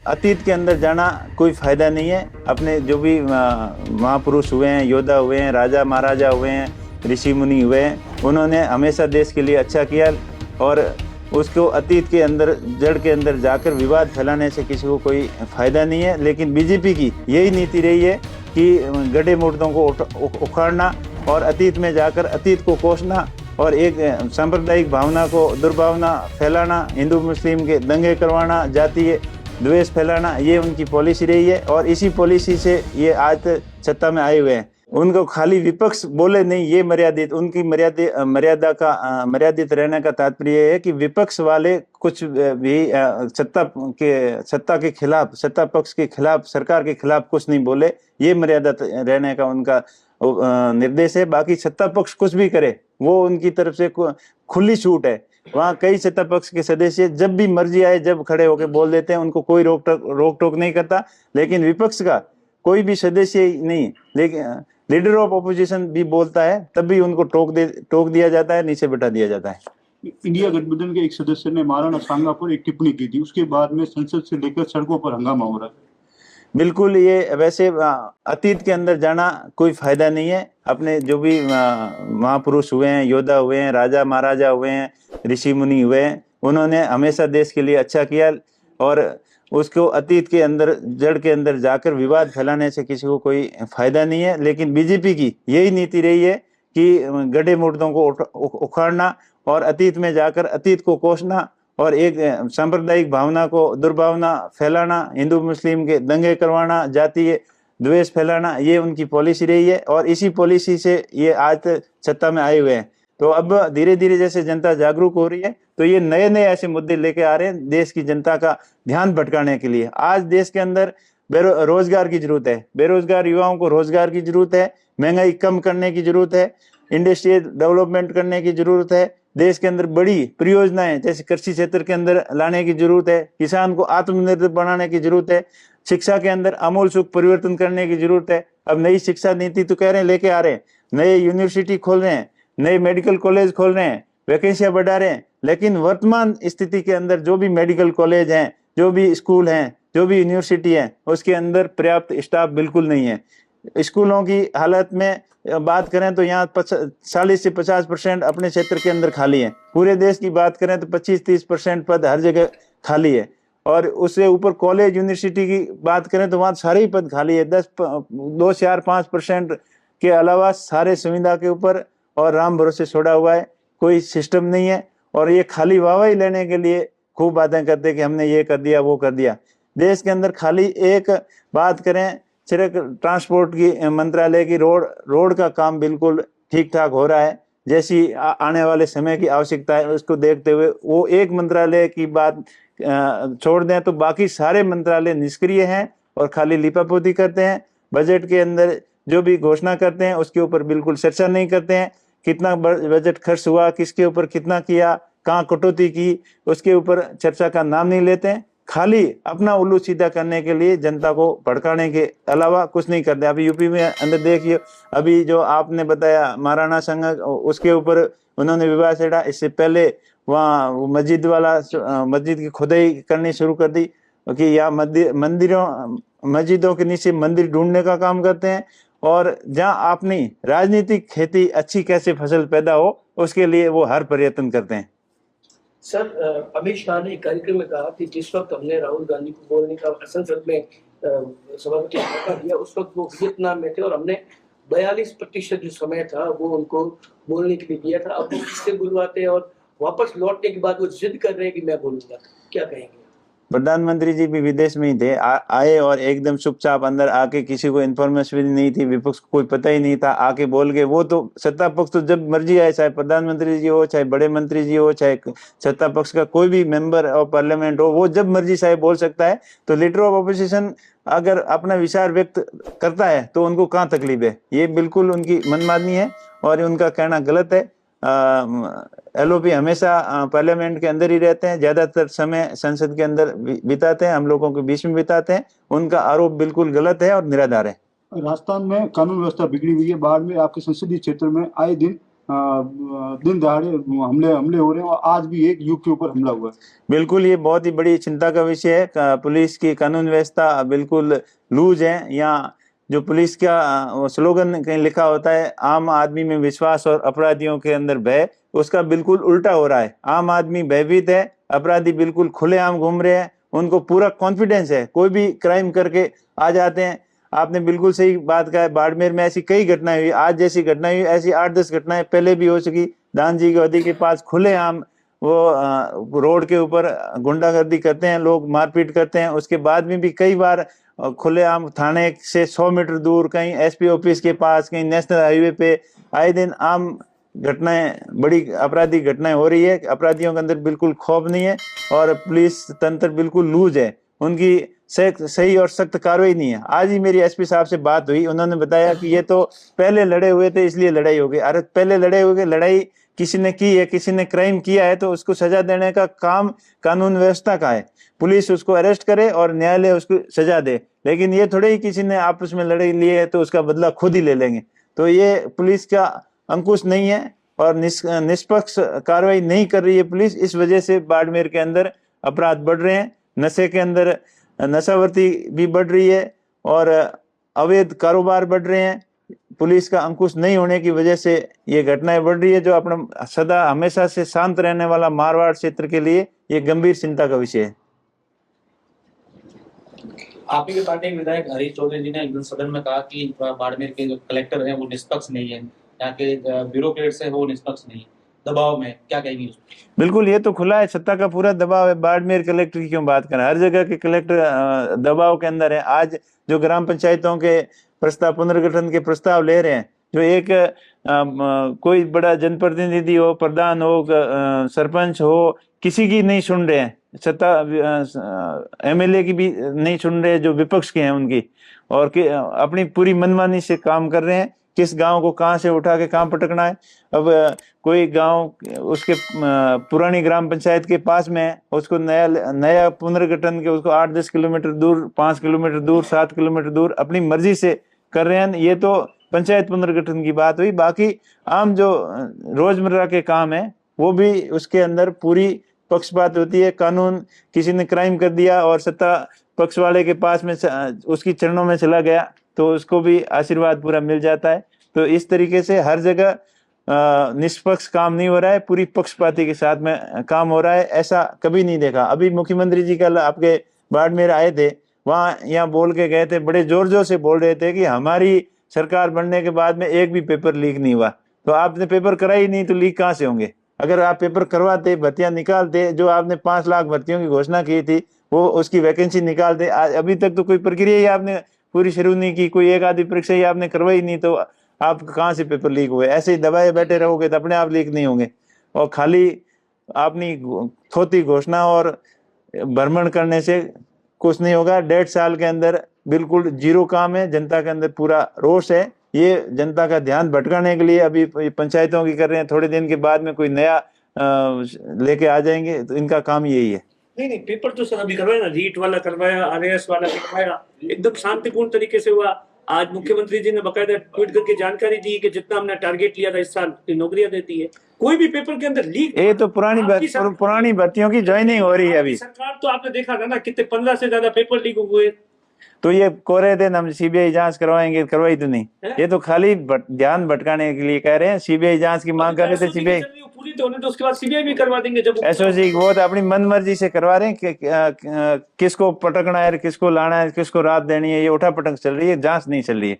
अतीत के अंदर जाना कोई फायदा नहीं है। अपने जो भी महापुरुष हुए हैं, योद्धा हुए हैं, राजा महाराजा हुए हैं, ऋषि मुनि हुए हैं, उन्होंने हमेशा देश के लिए अच्छा किया और उसको अतीत के अंदर, जड़ के अंदर जाकर विवाद फैलाने से किसी को कोई फायदा नहीं है। लेकिन बीजेपी की यही नीति रही है कि गड्ढे मुर्दों को उखाड़ना और अतीत में जाकर अतीत को कोसना और एक सांप्रदायिक भावना को, दुर्भावना फैलाना, हिंदू मुस्लिम के दंगे करवाना, जातीय द्वेष फैलाना, ये उनकी पॉलिसी रही है। और इसी पॉलिसी से ये आज सत्ता में आए हुए हैं। उनको खाली विपक्ष बोले नहीं, ये मर्यादित, उनकी मर्यादित रहने का तात्पर्य है कि विपक्ष वाले कुछ भी सत्ता के खिलाफ, सत्ता पक्ष के खिलाफ, सरकार के खिलाफ कुछ नहीं बोले, ये मर्यादा रहने का उनका निर्देश है। बाकी सत्ता पक्ष कुछ भी करे वो उनकी तरफ से खुली छूट है। वहाँ कई सत्ता पक्ष के सदस्य जब भी मर्जी आए जब खड़े होकर बोल देते हैं, उनको कोई रोक टोक नहीं करता। लेकिन विपक्ष का कोई भी सदस्य नहीं, लेकिन लीडर ऑफ ऑपोजिशन भी बोलता है तब भी उनको टोक दिया जाता है, नीचे बिठा दिया जाता है। इंडिया गठबंधन के एक सदस्य ने महाराणा सांगा पर एक टिप्पणी की थी, उसके बाद में संसद से लेकर सड़कों पर हंगामा हो रहा है। बिल्कुल, ये वैसे अतीत के अंदर जाना कोई फायदा नहीं है। अपने जो भी महापुरुष हुए हैं, योद्धा हुए हैं, राजा महाराजा हुए हैं, ऋषि मुनि हुए हैं, उन्होंने हमेशा देश के लिए अच्छा किया और उसको अतीत के अंदर, जड़ के अंदर जाकर विवाद फैलाने से किसी को कोई फायदा नहीं है। लेकिन बीजेपी की यही नीति रही है कि गड्ढे मुर्दों को उखाड़ना और अतीत में जाकर अतीत को कोसना और एक सांप्रदायिक भावना को, दुर्भावना फैलाना, हिंदू मुस्लिम के दंगे करवाना, जातीय द्वेष फैलाना, ये उनकी पॉलिसी रही है। और इसी पॉलिसी से ये आज सत्ता में आए हुए हैं। तो अब धीरे धीरे जैसे जनता जागरूक हो रही है तो ये नए नए ऐसे मुद्दे लेके आ रहे हैं देश की जनता का ध्यान भटकाने के लिए। आज देश के अंदर रोजगार की जरूरत है, बेरोजगार युवाओं को रोजगार की जरूरत है, महंगाई कम करने की जरूरत है, इंडस्ट्रियल डेवलपमेंट करने की जरूरत है, देश के अंदर बड़ी परियोजनाएं जैसे कृषि क्षेत्र के अंदर लाने की जरूरत है, किसान को आत्मनिर्भर बनाने की जरूरत है, शिक्षा के अंदर आमूल चूल परिवर्तन करने की जरूरत है। अब नई शिक्षा नीति तो कह रहे हैं लेके आ रहे हैं, नए यूनिवर्सिटी खोल रहे हैं, नए मेडिकल कॉलेज खोल रहे हैं, वैकेंसियां बढ़ा रहे हैं। लेकिन वर्तमान स्थिति के अंदर जो भी मेडिकल कॉलेज हैं, जो भी स्कूल हैं, जो भी यूनिवर्सिटी है, उसके अंदर पर्याप्त स्टाफ बिल्कुल नहीं है। स्कूलों की हालत में बात करें तो यहाँ 40 से 50% अपने क्षेत्र के अंदर खाली है। पूरे देश की बात करें तो 25-30% पद हर जगह खाली है। और उससे ऊपर कॉलेज यूनिवर्सिटी की बात करें तो वहाँ सारे ही पद खाली है। 2, 4, 5% के अलावा सारे संविदा के ऊपर और राम भरोसे छोड़ा हुआ है, कोई सिस्टम नहीं है। और ये खाली वाहवाही लेने के लिए खूब बातें करते कि हमने ये कर दिया, वो कर दिया। देश के अंदर खाली एक बात करें, सिर्फ ट्रांसपोर्ट की मंत्रालय की रोड का काम बिल्कुल ठीक ठाक हो रहा है। जैसी आने वाले समय की आवश्यकता है उसको देखते हुए वो एक मंत्रालय की बात छोड़ दें तो बाकी सारे मंत्रालय निष्क्रिय हैं और खाली लिपापोती करते हैं। बजट के अंदर जो भी घोषणा करते हैं उसके ऊपर बिल्कुल चर्चा नहीं करते हैं। कितना बजट खर्च हुआ, किसके ऊपर कितना किया, कहाँ कटौती की, उसके ऊपर चर्चा का नाम नहीं लेते हैं। खाली अपना उल्लू सीधा करने के लिए जनता को भड़काने के अलावा कुछ नहीं करते। अभी यूपी में अंदर देखिए, अभी जो आपने बताया महाराणा सांगा, उसके ऊपर उन्होंने विवाद छेड़ा। इससे पहले वहाँ मस्जिद की खुदाई करनी शुरू कर दी कि यहाँ मस्जिदों के नीचे मंदिर ढूंढने का काम करते हैं। और जहाँ अपनी राजनीतिक खेती अच्छी कैसे फसल पैदा हो उसके लिए वो हर प्रयत्न करते हैं। सर, अमित शाह ने एक कार्यक्रम में कहा कि जिस वक्त हमने राहुल गांधी को बोलने का संसद में सभापति मौका दिया उस वक्त वो वियतनाम में थे और हमने 42% जो समय था वो उनको बोलने के लिए दिया था। अब वो किससे बुलवाते हैं और वापस लौटने के बाद वो जिद कर रहे हैं कि मैं बोलूंगा, क्या कहेंगे? प्रधानमंत्री जी भी विदेश में ही थे, आए और एकदम चुपचाप अंदर आके, किसी को इन्फॉर्मेशन भी नहीं थी, विपक्ष को कोई पता ही नहीं था, आके बोल गए। वो तो सत्ता पक्ष तो जब मर्जी आए, चाहे प्रधानमंत्री जी हो, चाहे बड़े मंत्री जी हो, चाहे सत्ता पक्ष का कोई भी मेंबर ऑफ पार्लियामेंट हो, वो जब मर्जी चाहे बोल सकता है। तो लीडर ऑफ ऑपोजिशन अगर अपना विचार व्यक्त करता है तो उनको कहाँ तकलीफ है? ये बिल्कुल उनकी मनमानी है और उनका कहना गलत है। LOP हमेशा पार्लियामेंट के अंदर ही रहते हैं, ज्यादातर समय संसद के अंदर बिताते हैं, हम लोगों के बीच में बिताते हैं। उनका आरोप बिल्कुल गलत है और निराधार है। राजस्थान में कानून व्यवस्था बिगड़ी हुई है। बाढ़ में आपके संसदीय क्षेत्र में आए दिन दिन दहाड़े हमले हमले हो रहे हैं और आज भी एक युग के ऊपर हमला हुआ है। बिल्कुल ये बहुत ही बड़ी चिंता का विषय है। पुलिस की कानून व्यवस्था बिल्कुल लूज है। यहाँ जो पुलिस का स्लोगन कहीं लिखा होता है, आम आदमी में विश्वास और अपराधियों के अंदर भय, उसका बिल्कुल उल्टा हो रहा है। आम आदमी भयभीत है, अपराधी बिल्कुल खुलेआम घूम रहे हैं, उनको पूरा कॉन्फिडेंस है, कोई भी क्राइम करके आ जाते हैं। आपने बिल्कुल सही बात कहा है। बाड़मेर में ऐसी कई घटनाएं हुई, आज जैसी घटना हुई ऐसी 8-10 घटनाएं पहले भी हो चुकी। दानजी की अवधि के पास खुलेआम वो रोड के ऊपर गुंडागर्दी करते हैं, लोग मारपीट करते हैं। उसके बाद में भी कई बार खुलेआम थाने से 100 मीटर दूर, कहीं एसपी ऑफिस के पास, कहीं नेशनल हाईवे पे आए दिन आम घटनाएं, बड़ी आपराधिक घटनाएं हो रही है। अपराधियों के अंदर बिल्कुल खौफ नहीं है और पुलिस तंत्र बिल्कुल लूज है, उनकी सही और सख्त कार्रवाई नहीं है। आज ही मेरी एसपी साहब से बात हुई, उन्होंने बताया कि ये तो पहले लड़े हुए थे इसलिए लड़ाई हो गई। अरे पहले लड़े हुए, लड़ाई किसी ने की है, किसी ने क्राइम किया है तो उसको सजा देने का काम कानून व्यवस्था का है। पुलिस उसको अरेस्ट करे और न्यायालय उसको सजा दे, लेकिन ये थोड़े ही किसी ने आपस में लड़ाई लिए है तो उसका बदला खुद ही ले लेंगे। तो ये पुलिस का अंकुश नहीं है और निष्पक्ष कार्रवाई नहीं कर रही है पुलिस। इस वजह से बाड़मेर के अंदर अपराध बढ़ रहे हैं, नशे के अंदर नशावर्ती भी बढ़ रही है और अवैध कारोबार बढ़ रहे हैं। पुलिस का अंकुश नहीं होने की वजह से ये घटनाएं बढ़ रही है, जो अपना सदा हमेशा से शांत रहने वाला मारवाड़ क्षेत्र के लिए ये गंभीर चिंता का विषय है। आप ही के पार्टी के विधायक हरीश चौधरी जी ने एक दिन सदन में कहा कि बाड़मेर के जो कलेक्टर हैं वो निष्पक्ष नहीं है, यहाँ के ब्यूरोक्रेट्स हैं वो निष्पक्ष नहीं है, दबाव में, क्या कहेंगे उस पर? बिल्कुल, ये तो खुला है, सत्ता का पूरा दबाव है। बाड़मेर कलेक्टर की क्यों बात करें, हर जगह के कलेक्टर दबाव के अंदर है। आज जो ग्राम पंचायतों के प्रस्ताव, पुनर्गठन के प्रस्ताव ले रहे हैं, जो एक कोई बड़ा जनप्रतिनिधि हो, प्रधान हो, सरपंच हो, किसी की नहीं सुन रहे हैं, सत्ता एमएलए की भी नहीं सुन रहे, जो विपक्ष के हैं उनकी, और अपनी पूरी मनमानी से काम कर रहे हैं। किस गांव को कहां से उठा के कहां पटकना है। अब कोई गांव उसके पुरानी ग्राम पंचायत के पास में है, उसको नया पुनर्गठन के उसको 8-10 किलोमीटर दूर, 5 किलोमीटर दूर, 7 किलोमीटर दूर अपनी मर्जी से कर रहे हैं। ये तो पंचायत पुनर्गठन की बात हुई। बाकी आम जो रोजमर्रा के काम है वो भी उसके अंदर पूरी पक्षपात होती है। कानून, किसी ने क्राइम कर दिया और सत्ता पक्ष वाले के पास में उसकी चरणों में चला गया तो उसको भी आशीर्वाद पूरा मिल जाता है। तो इस तरीके से हर जगह निष्पक्ष काम नहीं हो रहा है, पूरी पक्षपाती के साथ में काम हो रहा है। ऐसा कभी नहीं देखा। अभी मुख्यमंत्री जी कल आपके बाड़मेर आए थे, वहाँ यहाँ बोल के गए थे, बड़े जोर जोर से बोल रहे थे कि हमारी सरकार बनने के बाद में एक भी पेपर लीक नहीं हुआ। तो आपने पेपर कराई नहीं तो लीक कहाँ से होंगे? अगर आप पेपर करवाते, भर्तियां निकालते, जो आपने 5 लाख भर्तियों की घोषणा की थी वो उसकी वैकेंसी निकालते, अभी तक तो कोई प्रक्रिया ही आपने पूरी शुरू नहीं की, कोई एक आधी परीक्षा ही आपने करवाई नहीं, तो आप कहाँ से पेपर लीक हुए? ऐसे ही दबाए बैठे रहोगे तो अपने आप लीक नहीं होंगे। और खाली अपनी थोती घोषणा और भ्रमण करने से कुछ नहीं होगा। 1.5 साल के अंदर बिल्कुल जीरो काम है। जनता के अंदर पूरा रोष है। ये जनता का ध्यान भटकाने के लिए अभी पंचायतों की कर रहे हैं, थोड़े दिन के बाद में कोई नया लेके आ जाएंगे। तो इनका काम यही है। नहीं, पेपर तो सर अभी करवाया ना, रीट वाला करवाया, आरएएस वाला करवाया, एकदम शांतिपूर्ण तरीके से हुआ। आज मुख्यमंत्री जी ने बकायदा ट्वीट करके जानकारी दी कि जितना हमने टारगेट लिया था इस साल की नौकरियां देती है। कोई भी पेपर के अंदर लीक, ये तो पुरानी भर्तियों की ज्वाइनिंग हो रही है अभी। सरकार तो आपने देखा था ना, कितने 15 से ज्यादा पेपर लीक हुए। तो ये कह रहे थे हम सीबीआई जांच करवाएंगे, करवाई तो नहीं। ये तो खाली ध्यान भटकाने के लिए कह रहे हैं। सीबीआई जांच की मांग कर रहे थे, सीबीआई पूरी तो होने तो उसके बाद सीबीआई भी करवा देंगे। जब एसओसी वो तो अपनी मनमर्जी से करवा रहे हैं कि किसको पटकना है, किसको लाना है, किसको राहत देनी है, ये उठा पटक चल रही है, जांच नहीं चल रही है।